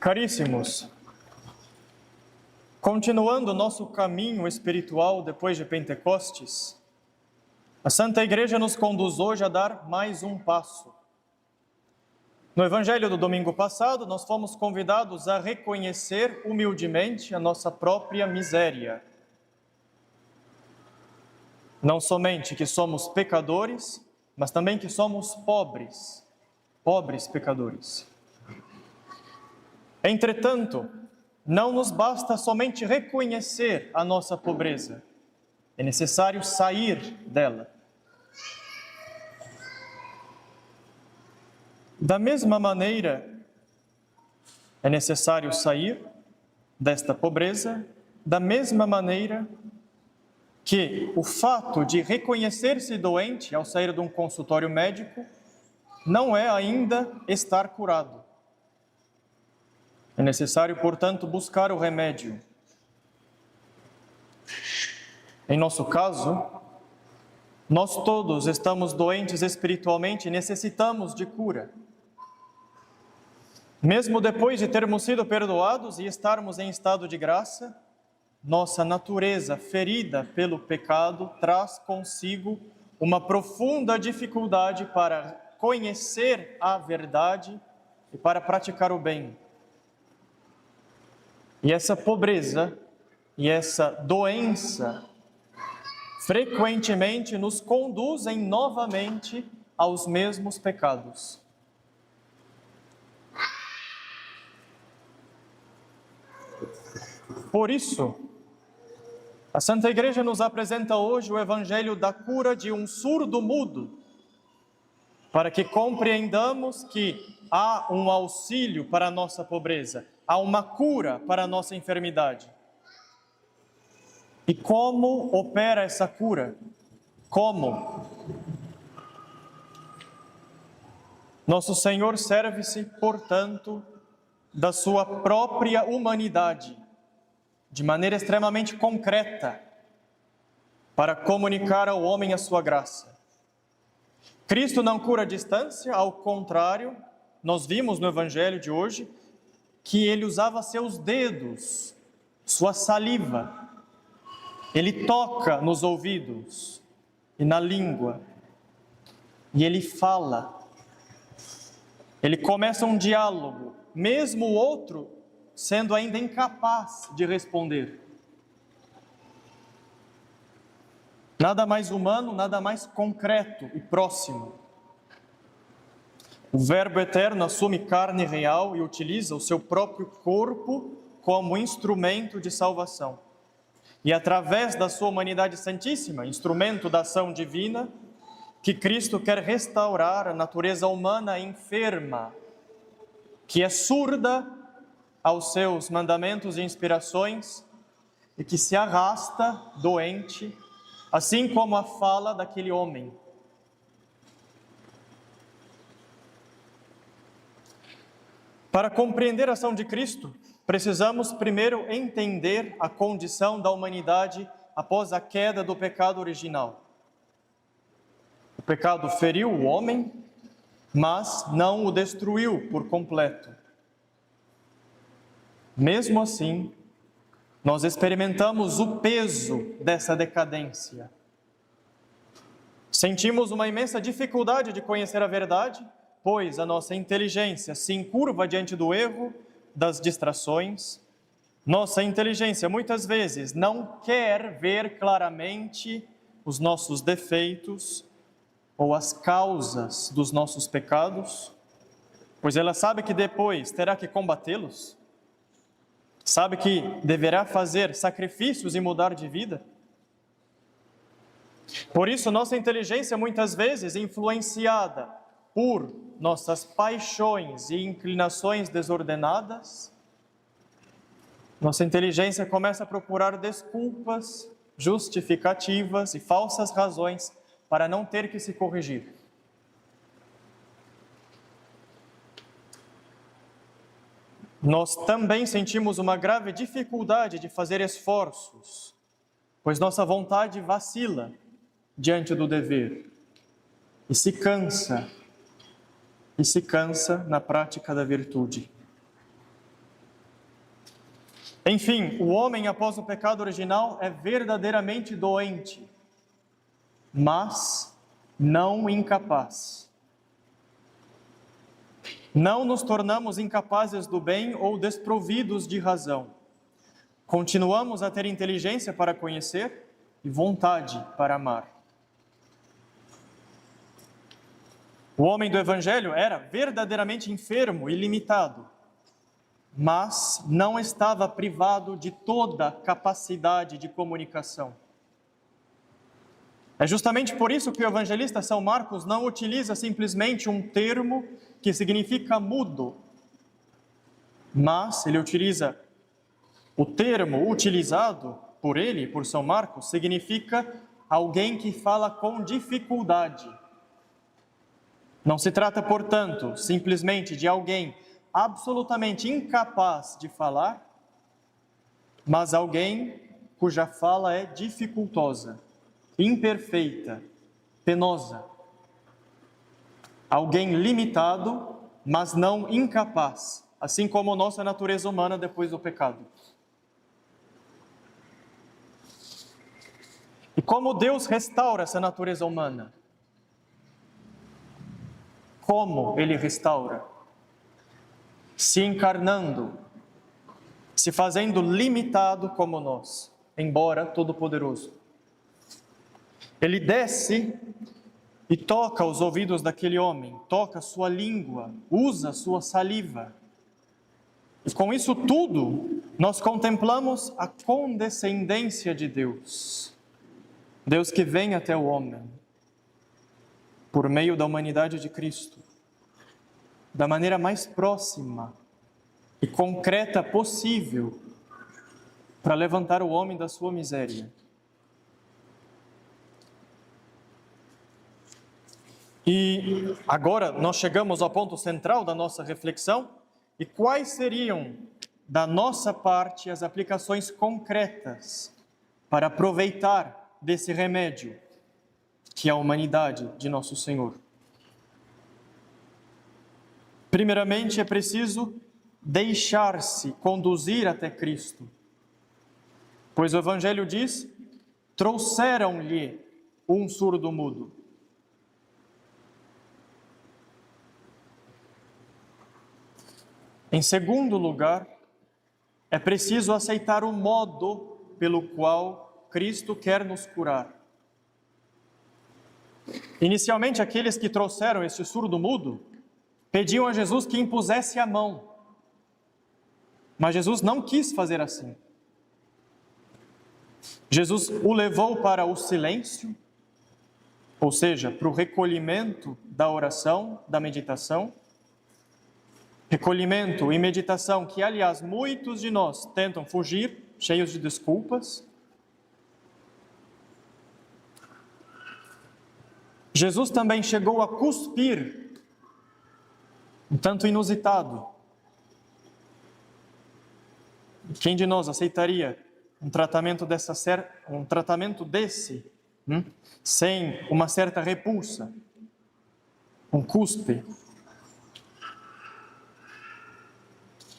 Caríssimos, continuando nosso caminho espiritual depois de Pentecostes, a Santa Igreja nos conduz hoje a dar mais um passo. No Evangelho do domingo passado, nós fomos convidados a reconhecer humildemente a nossa própria miséria. Não somente que somos pecadores, mas também que somos pobres pecadores. Entretanto, não nos basta somente reconhecer a nossa pobreza, é necessário sair dela. Da mesma maneira, é necessário sair desta pobreza, da mesma maneira que o fato de reconhecer-se doente ao sair de um consultório médico não é ainda estar curado. É necessário, portanto, buscar o remédio. Em nosso caso, nós todos estamos doentes espiritualmente e necessitamos de cura. Mesmo depois de termos sido perdoados e estarmos em estado de graça, nossa natureza ferida pelo pecado traz consigo uma profunda dificuldade para conhecer a verdade e para praticar o bem. E essa pobreza e essa doença frequentemente nos conduzem novamente aos mesmos pecados. Por isso, a Santa Igreja nos apresenta hoje o Evangelho da cura de um surdo-mudo, para que compreendamos que há um auxílio para a nossa pobreza, há uma cura para a nossa enfermidade. E como opera essa cura? Como? Nosso Senhor serve-se, portanto, da sua própria humanidade, de maneira extremamente concreta, para comunicar ao homem a sua graça. Cristo não cura a distância, ao contrário, nós vimos no Evangelho de hoje que ele usava seus dedos, sua saliva. Ele toca nos ouvidos e na língua. E ele fala. Ele começa um diálogo, mesmo o outro sendo ainda incapaz de responder. Nada mais humano, nada mais concreto e próximo. O Verbo eterno assume carne real e utiliza o seu próprio corpo como instrumento de salvação. E através da sua humanidade santíssima, instrumento da ação divina, que Cristo quer restaurar a natureza humana enferma, que é surda aos seus mandamentos e inspirações e que se arrasta doente, assim como a fala daquele homem. Para compreender a ação de Cristo, precisamos primeiro entender a condição da humanidade após a queda do pecado original. O pecado feriu o homem, mas não o destruiu por completo. Mesmo assim, nós experimentamos o peso dessa decadência. Sentimos uma imensa dificuldade de conhecer a verdade, pois a nossa inteligência se encurva diante do erro, das distrações. Nossa inteligência muitas vezes não quer ver claramente os nossos defeitos ou as causas dos nossos pecados, pois ela sabe que depois terá que combatê-los. Sabe que deverá fazer sacrifícios e mudar de vida. Por isso, nossa inteligência muitas vezes influenciada por nossas paixões e inclinações desordenadas, nossa inteligência começa a procurar desculpas, justificativas e falsas razões para não ter que se corrigir. Nós também sentimos uma grave dificuldade de fazer esforços, pois nossa vontade vacila diante do dever e se cansa na prática da virtude. Enfim, o homem após o pecado original é verdadeiramente doente, mas não incapaz. Não nos tornamos incapazes do bem ou desprovidos de razão. Continuamos a ter inteligência para conhecer e vontade para amar. O homem do Evangelho era verdadeiramente enfermo e limitado, mas não estava privado de toda capacidade de comunicação. É justamente por isso que o evangelista São Marcos não utiliza simplesmente um termo que significa mudo, mas ele utiliza o termo utilizado por ele, por São Marcos, significa alguém que fala com dificuldade. Não se trata, portanto, simplesmente de alguém absolutamente incapaz de falar, mas alguém cuja fala é dificultosa, imperfeita, penosa. Alguém limitado, mas não incapaz, assim como nossa natureza humana depois do pecado. E como Deus restaura essa natureza humana? Como Ele restaura? Se encarnando, se fazendo limitado como nós, embora todo-poderoso. Ele desce e toca os ouvidos daquele homem, toca sua língua, usa sua saliva. E com isso tudo, nós contemplamos a condescendência de Deus. Deus que vem até o homem, por meio da humanidade de Cristo, da maneira mais próxima e concreta possível, para levantar o homem da sua miséria. E agora nós chegamos ao ponto central da nossa reflexão. E quais seriam, da nossa parte, as aplicações concretas para aproveitar desse remédio, que é a humanidade de nosso Senhor? Primeiramente, é preciso deixar-se conduzir até Cristo. Pois o Evangelho diz, trouxeram-lhe um surdo-mudo. Em segundo lugar, é preciso aceitar o modo pelo qual Cristo quer nos curar. Inicialmente, aqueles que trouxeram este surdo-mudo pediam a Jesus que impusesse a mão. Mas Jesus não quis fazer assim. Jesus o levou para o silêncio, ou seja, para o recolhimento da oração, da meditação. Recolhimento e meditação que, aliás, muitos de nós tentam fugir, cheios de desculpas. Jesus também chegou a cuspir, um tanto inusitado. Quem de nós aceitaria um tratamento desse, sem uma certa repulsa? Um cuspe.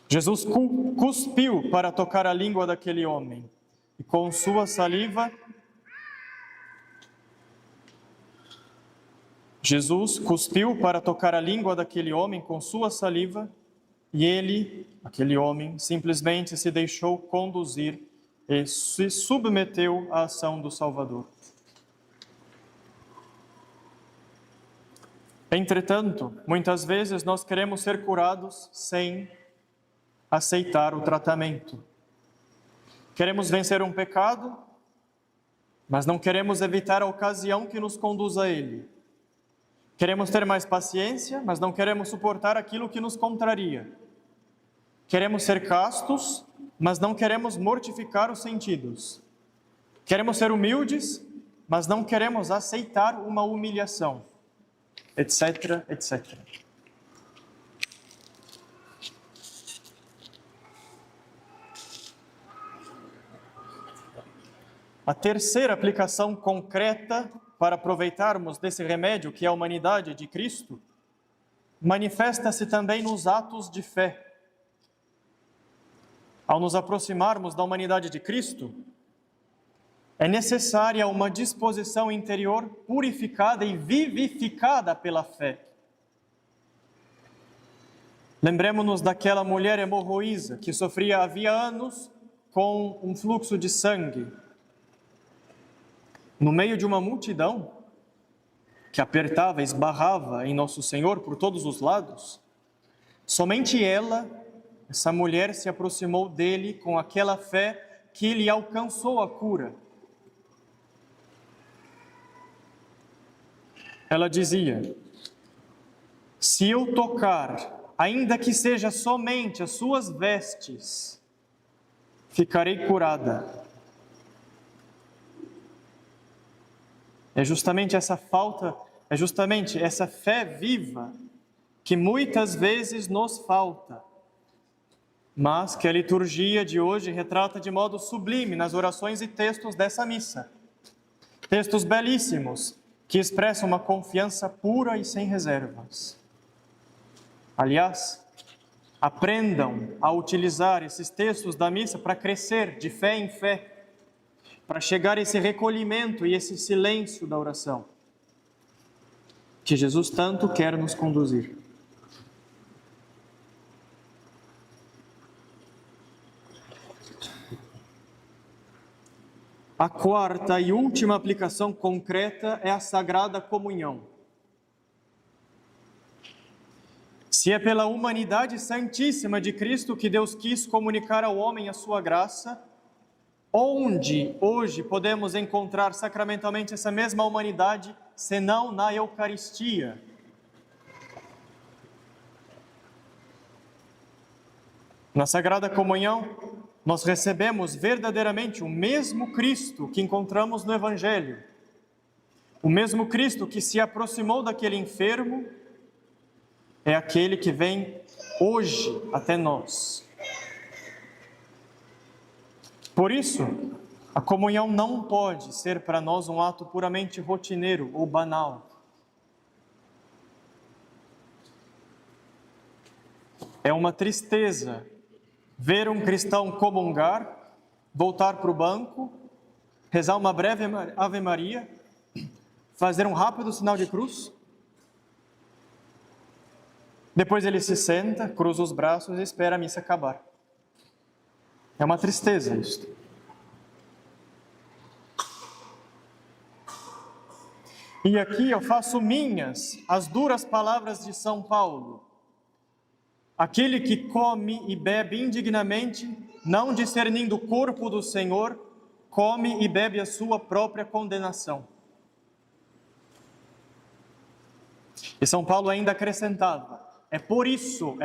Jesus cuspiu para tocar a língua daquele homem, e com sua saliva, Jesus cuspiu para tocar a língua daquele homem com sua saliva, e ele, aquele homem, simplesmente se deixou conduzir e se submeteu à ação do Salvador. Entretanto, muitas vezes nós queremos ser curados sem aceitar o tratamento. Queremos vencer um pecado, mas não queremos evitar a ocasião que nos conduz a ele. Queremos ter mais paciência, mas não queremos suportar aquilo que nos contraria. Queremos ser castos, mas não queremos mortificar os sentidos. Queremos ser humildes, mas não queremos aceitar uma humilhação, etc, etc. A terceira aplicação concreta para aproveitarmos desse remédio, que é a humanidade de Cristo, manifesta-se também nos atos de fé. Ao nos aproximarmos da humanidade de Cristo, é necessária uma disposição interior purificada e vivificada pela fé. Lembremos-nos daquela mulher hemorroísa que sofria havia anos com um fluxo de sangue. No meio de uma multidão que apertava, esbarrava em Nosso Senhor por todos os lados, somente ela, essa mulher, se aproximou dele com aquela fé que lhe alcançou a cura. Ela dizia: se eu tocar, ainda que seja somente as suas vestes, ficarei curada. É justamente essa fé viva que muitas vezes nos falta, mas que a liturgia de hoje retrata de modo sublime nas orações e textos dessa missa. Textos belíssimos que expressam uma confiança pura e sem reservas. Aliás, aprendam a utilizar esses textos da missa para crescer de fé em fé, para chegar a esse recolhimento e esse silêncio da oração, que Jesus tanto quer nos conduzir. A quarta e última aplicação concreta é a Sagrada Comunhão. Se é pela humanidade santíssima de Cristo que Deus quis comunicar ao homem a sua graça, onde hoje podemos encontrar sacramentalmente essa mesma humanidade, senão na Eucaristia? Na Sagrada Comunhão, nós recebemos verdadeiramente o mesmo Cristo que encontramos no Evangelho. O mesmo Cristo que se aproximou daquele enfermo é aquele que vem hoje até nós. Por isso, a comunhão não pode ser para nós um ato puramente rotineiro ou banal. É uma tristeza ver um cristão comungar, voltar para o banco, rezar uma breve Ave Maria, fazer um rápido sinal de cruz. Depois ele se senta, cruza os braços e espera a missa acabar. É uma tristeza isto. E aqui eu faço minhas as duras palavras de São Paulo. Aquele que come e bebe indignamente, não discernindo o corpo do Senhor, come e bebe a sua própria condenação. E São Paulo ainda acrescentava: é por isso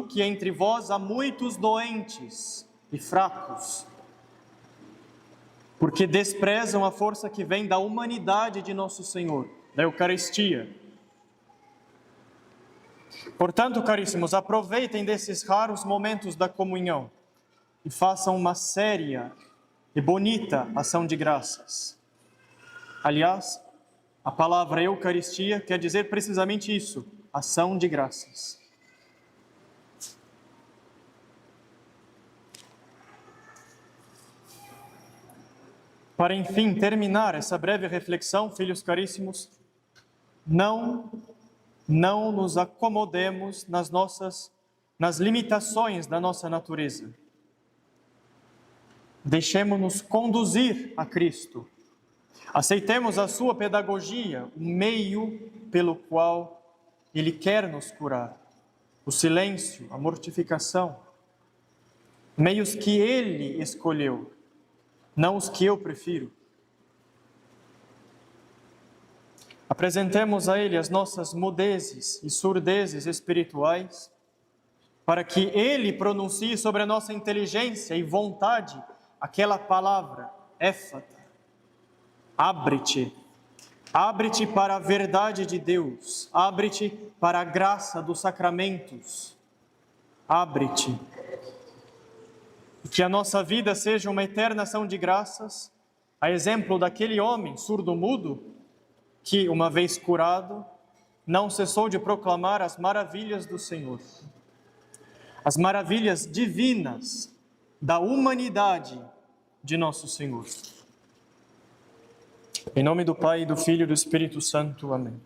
que entre vós há muitos doentes e fracos, porque desprezam a força que vem da humanidade de nosso Senhor, da Eucaristia. Portanto, caríssimos, aproveitem desses raros momentos da comunhão e façam uma séria e bonita ação de graças. Aliás, a palavra Eucaristia quer dizer precisamente isso: ação de graças. Para, enfim, terminar essa breve reflexão, filhos caríssimos, não nos acomodemos nas limitações da nossa natureza. Deixemo-nos conduzir a Cristo. Aceitemos a sua pedagogia, o meio pelo qual Ele quer nos curar. O silêncio, a mortificação, meios que Ele escolheu, não os que eu prefiro. Apresentemos a Ele as nossas mudezes e surdezes espirituais, para que Ele pronuncie sobre a nossa inteligência e vontade aquela palavra, éfata, abre-te. Abre-te para a verdade de Deus, abre-te para a graça dos sacramentos, abre-te. Que a nossa vida seja uma eterna ação de graças, a exemplo daquele homem surdo-mudo, que, uma vez curado, não cessou de proclamar as maravilhas do Senhor. As maravilhas divinas da humanidade de nosso Senhor. Em nome do Pai, do Filho e do Espírito Santo. Amém.